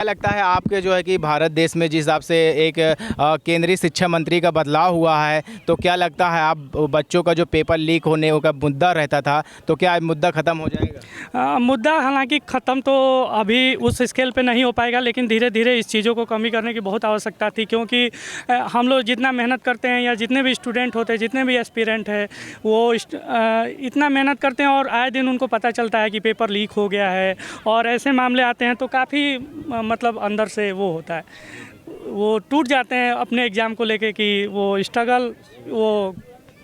क्या लगता है आपके जो है कि भारत देश में जिस हिसाब से एक केंद्रीय शिक्षा मंत्री का बदलाव हुआ है, तो क्या लगता है आप बच्चों का जो पेपर लीक होने का मुद्दा रहता था, तो क्या मुद्दा ख़त्म हो जाएगा? मुद्दा हालांकि ख़त्म तो अभी उस स्केल पे नहीं हो पाएगा, लेकिन धीरे धीरे इस चीज़ों को कमी करने की बहुत आवश्यकता थी, क्योंकि हम लोग जितना मेहनत करते हैं या जितने भी स्टूडेंट होते हैं, जितने भी एस्पिरेंट हैं, वो इतना मेहनत करते हैं और आए दिन उनको पता चलता है कि पेपर लीक हो गया है और ऐसे मामले आते हैं तो काफ़ी मतलब अंदर से वो होता है, वो टूट जाते हैं अपने एग्ज़ाम को लेके कि वो स्ट्रगल वो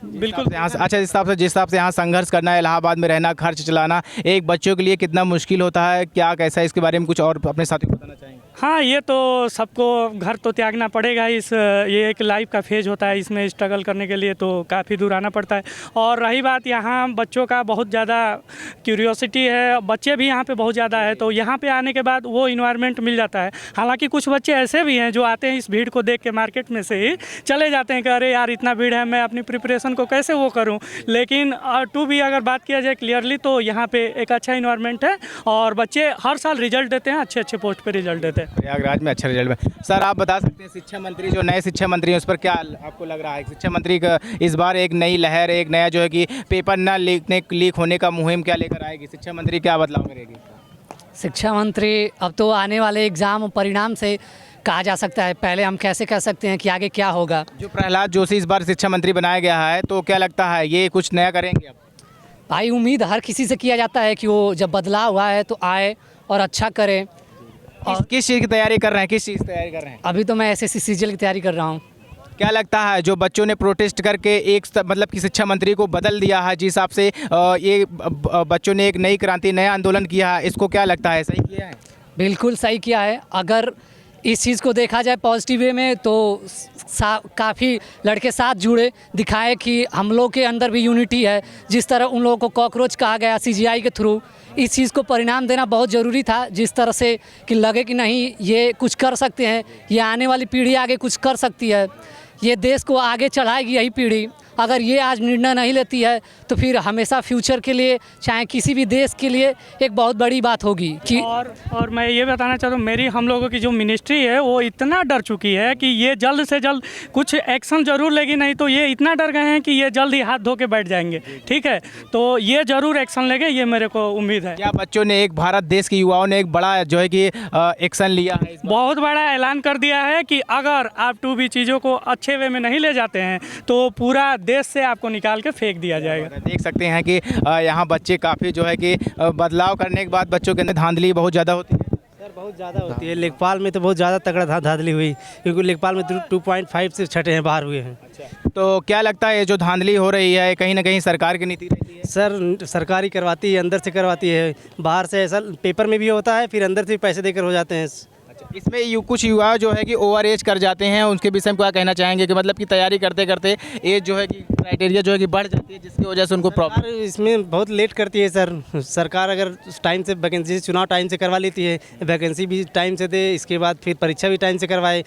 बिल्कुल यहाँ से अच्छा, जिस हिसाब से यहाँ संघर्ष करना है, इलाहाबाद में रहना, खर्च चलाना एक बच्चों के लिए कितना मुश्किल होता है, क्या कैसा है, इसके बारे में कुछ और अपने साथियों को बताना चाहेंगे? हाँ, ये तो सबको घर तो त्यागना पड़ेगा, ये एक लाइफ का फेज होता है, इसमें स्ट्रगल करने के लिए तो काफ़ी दूर आना पड़ता है। और रही बात यहाँ बच्चों का बहुत ज़्यादा क्यूरियोसिटी है, बच्चे भी यहाँ पे बहुत ज़्यादा है, तो यहाँ पे आने के बाद वो इन्वायरमेंट मिल जाता है। हालांकि कुछ बच्चे ऐसे भी हैं जो आते हैं इस भीड़ को देख के मार्केट में से ही चले जाते हैं कि अरे यार इतना भीड़ है, मैं अपनी प्रिपरेशन को कैसे वो करूँ। लेकिन टू भी अगर बात किया जाए क्लियरली तो यहाँ पर एक अच्छा इन्वायरमेंट है और बच्चे हर साल रिजल्ट देते हैं, अच्छे अच्छे पोस्ट पर रिजल्ट देते हैं। प्रयागराज में अच्छा रिजल्ट में। सर आप बता सकते हैं शिक्षा मंत्री जो नए शिक्षा मंत्री हैं उस पर क्या आपको लग रहा है? शिक्षा मंत्री का इस बार एक नई लहर, एक नया जो है कि पेपर ना लीक होने का मुहिम क्या लेकर आएगी? शिक्षा मंत्री क्या बदलाव करेगी? शिक्षा मंत्री अब तो आने वाले एग्ज़ाम परिणाम से कहा जा सकता है, पहले हम कैसे कह सकते हैं कि आगे क्या होगा। जो प्रहलाद जोशी इस बार शिक्षा मंत्री बनाया गया है, तो क्या लगता है ये कुछ नया करेंगे? अब भाई उम्मीद हर किसी से किया जाता है कि वो जब बदलाव हुआ है तो आए और अच्छा करे। और किस चीज़ की तैयारी कर रहे हैं? किस चीज़ की तैयारी कर रहे हैं? अभी तो मैं एसएससी सीजीएल की तैयारी कर रहा हूँ। क्या लगता है जो बच्चों ने प्रोटेस्ट करके एक मतलब कि शिक्षा मंत्री को बदल दिया है, जिस हिसाब से ये बच्चों ने एक नई क्रांति, नया आंदोलन किया है, इसको क्या लगता है सही किया है? बिल्कुल सही किया है। अगर इस चीज़ को देखा जाए पॉजिटिव वे में तो काफ़ी लड़के साथ जुड़े, दिखाए कि हम लोग के अंदर भी यूनिटी है। जिस तरह उन लोगों को कॉकरोच कहा गया सीजीआई के थ्रू, इस चीज़ को परिणाम देना बहुत ज़रूरी था, जिस तरह से कि लगे कि नहीं ये कुछ कर सकते हैं, ये आने वाली पीढ़ी आगे कुछ कर सकती है, ये देश को आगे चढ़ाएगी यही पीढ़ी। अगर ये आज निर्णय नहीं लेती है तो फिर हमेशा फ्यूचर के लिए, चाहे किसी भी देश के लिए, एक बहुत बड़ी बात होगी कि और मैं ये बताना चाहता हूँ, मेरी हम लोगों की जो मिनिस्ट्री है वो इतना डर चुकी है कि ये जल्द से जल्द कुछ एक्शन ज़रूर लेगी, नहीं तो ये इतना डर गए हैं कि ये जल्द ही हाथ धो के बैठ जाएंगे। ठीक है, तो ये ज़रूर एक्शन लेंगे, ये मेरे को उम्मीद है। क्या बच्चों ने, एक भारत देश के युवाओं ने एक बड़ा जो है कि एक्शन लिया है, बहुत बड़ा ऐलान कर दिया है कि अगर आप टू भी चीज़ों को अच्छे वे में नहीं ले जाते हैं तो पूरा देश से आपको निकाल के फेंक दिया जाएगा। देख सकते हैं कि यहाँ बच्चे काफ़ी जो है कि बदलाव करने के बाद बच्चों के अंदर धांधली बहुत ज़्यादा होती है। सर बहुत ज़्यादा होती है। लेखपाल में तो बहुत ज़्यादा तगड़ा धांधली हुई, क्योंकि लेखपाल में 2.5 से छठे हैं बाहर हुए हैं। अच्छा, तो क्या लगता है जो धांधली हो रही है कहीं ना कहीं सरकार की नीति रहती है? सर सरकारी करवाती है, अंदर से करवाती है, बाहर से ऐसा पेपर में भी होता है, फिर अंदर से पैसे देकर हो जाते हैं। इसमें कुछ युवा जो है कि ओवर एज कर जाते हैं, उनके विषय में क्या कहना चाहेंगे कि मतलब कि तैयारी करते करते एज जो है कि क्राइटेरिया जो है कि बढ़ जाती है, जिसकी वजह से उनको प्रॉब्लम इसमें बहुत लेट करती है सर। सरकार अगर टाइम से वैकेंसी, चुनाव टाइम से करवा लेती है, वैकेंसी भी टाइम से दे, इसके बाद फिर परीक्षा भी टाइम से करवाए,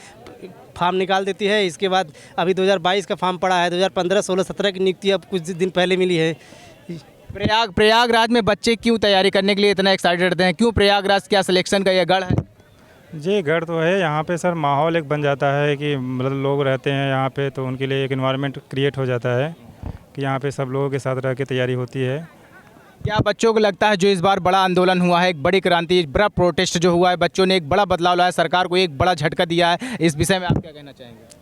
फॉर्म निकाल देती है। इसके बाद अभी 2022 का फॉर्म पड़ा है, 2015, 16, 17 की नियुक्ति अब कुछ दिन पहले मिली है। प्रयागराज में बच्चे क्यों तैयारी करने के लिए इतना एक्साइटेड रहते हैं? क्यों प्रयागराज, क्या सिलेक्शन का यह गढ़ है? जी गढ़ तो है यहाँ पे सर। माहौल एक बन जाता है कि मतलब लोग रहते हैं यहाँ पे, तो उनके लिए एक एनवायरनमेंट क्रिएट हो जाता है कि यहाँ पे सब लोगों के साथ रह के तैयारी होती है। क्या बच्चों को लगता है जो इस बार बड़ा आंदोलन हुआ है, एक बड़ी क्रांति, बड़ा प्रोटेस्ट जो हुआ है, बच्चों ने एक बड़ा बदलाव लाया, सरकार को एक बड़ा झटका दिया है, इस विषय में आप क्या कहना चाहेंगे?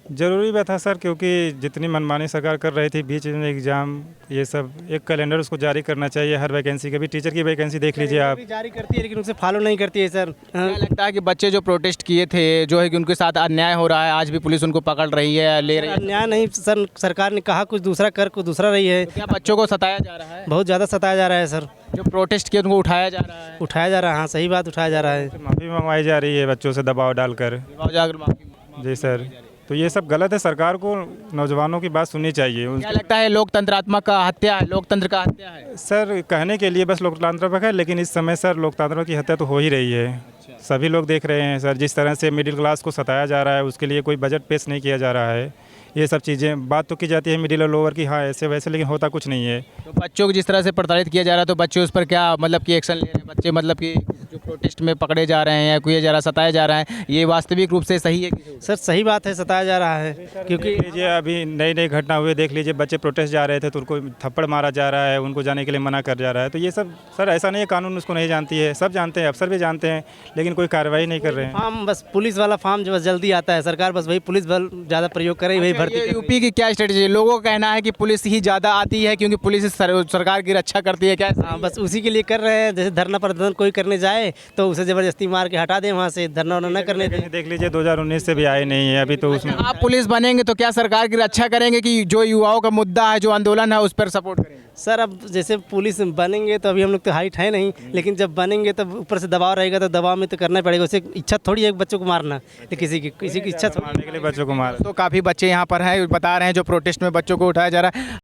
ज़रूरी भी था सर, क्योंकि जितनी मनमानी सरकार कर रही थी, बीच में एग्ज़ाम, ये सब एक कैलेंडर उसको जारी करना चाहिए हर वैकेंसी का। भी टीचर की वैकेंसी देख लीजिए आप। जारी करती है लेकिन उसे फॉलो नहीं करती है सर। क्या लगता है कि बच्चे जो प्रोटेस्ट किए थे, जो है कि उनके साथ अन्याय हो रहा है, आज भी पुलिस उनको पकड़ रही है, ले रही है? अन्याय नहीं सर, सरकार ने कहा कुछ दूसरा कर, कुछ दूसरा रही है। तो क्या बच्चों को सताया जा रहा है? बहुत ज़्यादा सताया जा रहा है सर। जो प्रोटेस्ट किए उनको उठाया जा रहा है? उठाया जा रहा है, हाँ सही बात, उठाया जा रहा है। माफ़ी मंगवाई जा रही है बच्चों से दबाव डालकर। जी सर, तो ये सब गलत है। सरकार को नौजवानों की बात सुननी चाहिए। क्या लगता है लोकतंत्रात्मक का हत्या है, लोकतंत्र का हत्या है? सर कहने के लिए बस लोकतंत्र है, लेकिन इस समय सर लोकतंत्र की हत्या तो हो ही रही है। सभी लोग देख रहे हैं सर, जिस तरह से मिडिल क्लास को सताया जा रहा है, उसके लिए कोई बजट पेश नहीं किया जा रहा है। ये सब चीज़ें बात तो की जाती है मिडिल और लोअर की, हाँ ऐसे वैसे, लेकिन होता कुछ नहीं है। तो बच्चों को जिस तरह से प्रताड़ित किया जा रहा है तो बच्चे उस पर क्या मतलब कि एक्शन ले रहे हैं? बच्चे मतलब कि जो प्रोटेस्ट में पकड़े जा रहे हैं या कोई जा रहा सताया जा रहा है, ये वास्तविक रूप से सही है कि सर सही बात है, सताया जा रहा है क्योंकि देख लीजिए अभी नई नई घटना हुई, देख लीजिए बच्चे प्रोटेस्ट जा रहे थे तो उनको थप्पड़ मारा जा रहा है, उनको जाने के लिए मना कर जा रहा है। तो ये सब सर ऐसा नहीं है कानून उसको नहीं जानती है, सब जानते हैं, अफसर भी जानते हैं, लेकिन कोई कार्रवाई नहीं कर रहे हैं। फार्म बस पुलिस वाला फार्म जो बस जल्दी आता है, सरकार बस वही पुलिस बल ज़्यादा प्रयोग करे, वही भर्ती ये करे। यूपी की क्या स्ट्रेटेजी है? लोगों का कहना है कि पुलिस ही ज़्यादा आती है क्योंकि पुलिस सरकार की रक्षा करती है, क्या हाँ बस उसी के लिए कर रहे हैं। जैसे धरना प्रदर्शन कोई करने जाए तो उसे ज़बरदस्ती मार के हटा दें वहाँ से, धरना वरना न करने दें। देख लीजिए 2019 से भी आए नहीं है अभी तो उसमें। आप पुलिस बनेंगे तो क्या सरकार की रक्षा करेंगे कि जो युवाओं का मुद्दा है, जो आंदोलन है, उस पर सपोर्ट करेंगे? सर अब जैसे पुलिस बनेंगे तो अभी हम लोग तो हाइट है नहीं, लेकिन जब बनेंगे तब ऊपर से दबाव रहेगा तो दबाव में तो करना ही पड़ेगा। उसे इच्छा थोड़ी है बच्चों को मारना, तो किसी की इच्छा थोड़ी। मारने के लिए बच्चों को मार तो काफ़ी बच्चे यहाँ पर हैं, बता रहे हैं जो प्रोटेस्ट में बच्चों को उठाया जा रहा है।